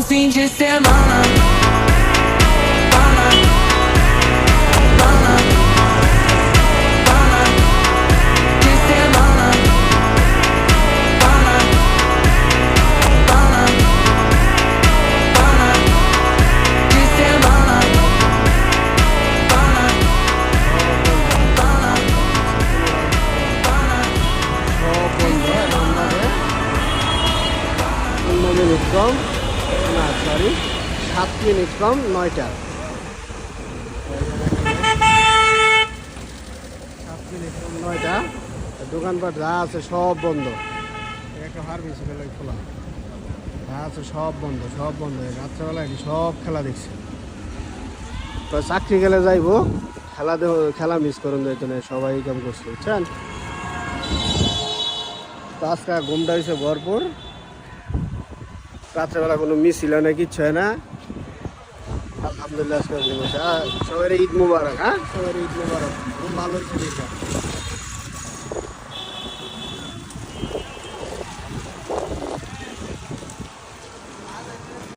fim de semana. De semana. De semana. Minute কম না sorry 7 minute কম 9টা 7 মিনিট কম 9টা দোকানপাট যা আছে সব বন্ধ একটা হারবিস খোলা যা আছে সব বন্ধ রাত্রেবেলায় সব খেলা দেখছি তো চাকরি গেলে যাইবো খেলা মিস করুন যাইতো না সবাই কাম করছে বুঝছেন তো আজকে ঘুমটা হয়েছে ভরপুর রাত্রেবেলা কোনো মিস ছিল না কিচ্ছু হয় না আলহামদুলিল্লাহ সবাই ঈদ মুবারক হ্যাঁ সবাই ঈদ মুবারক খুব ভালো হয়েছে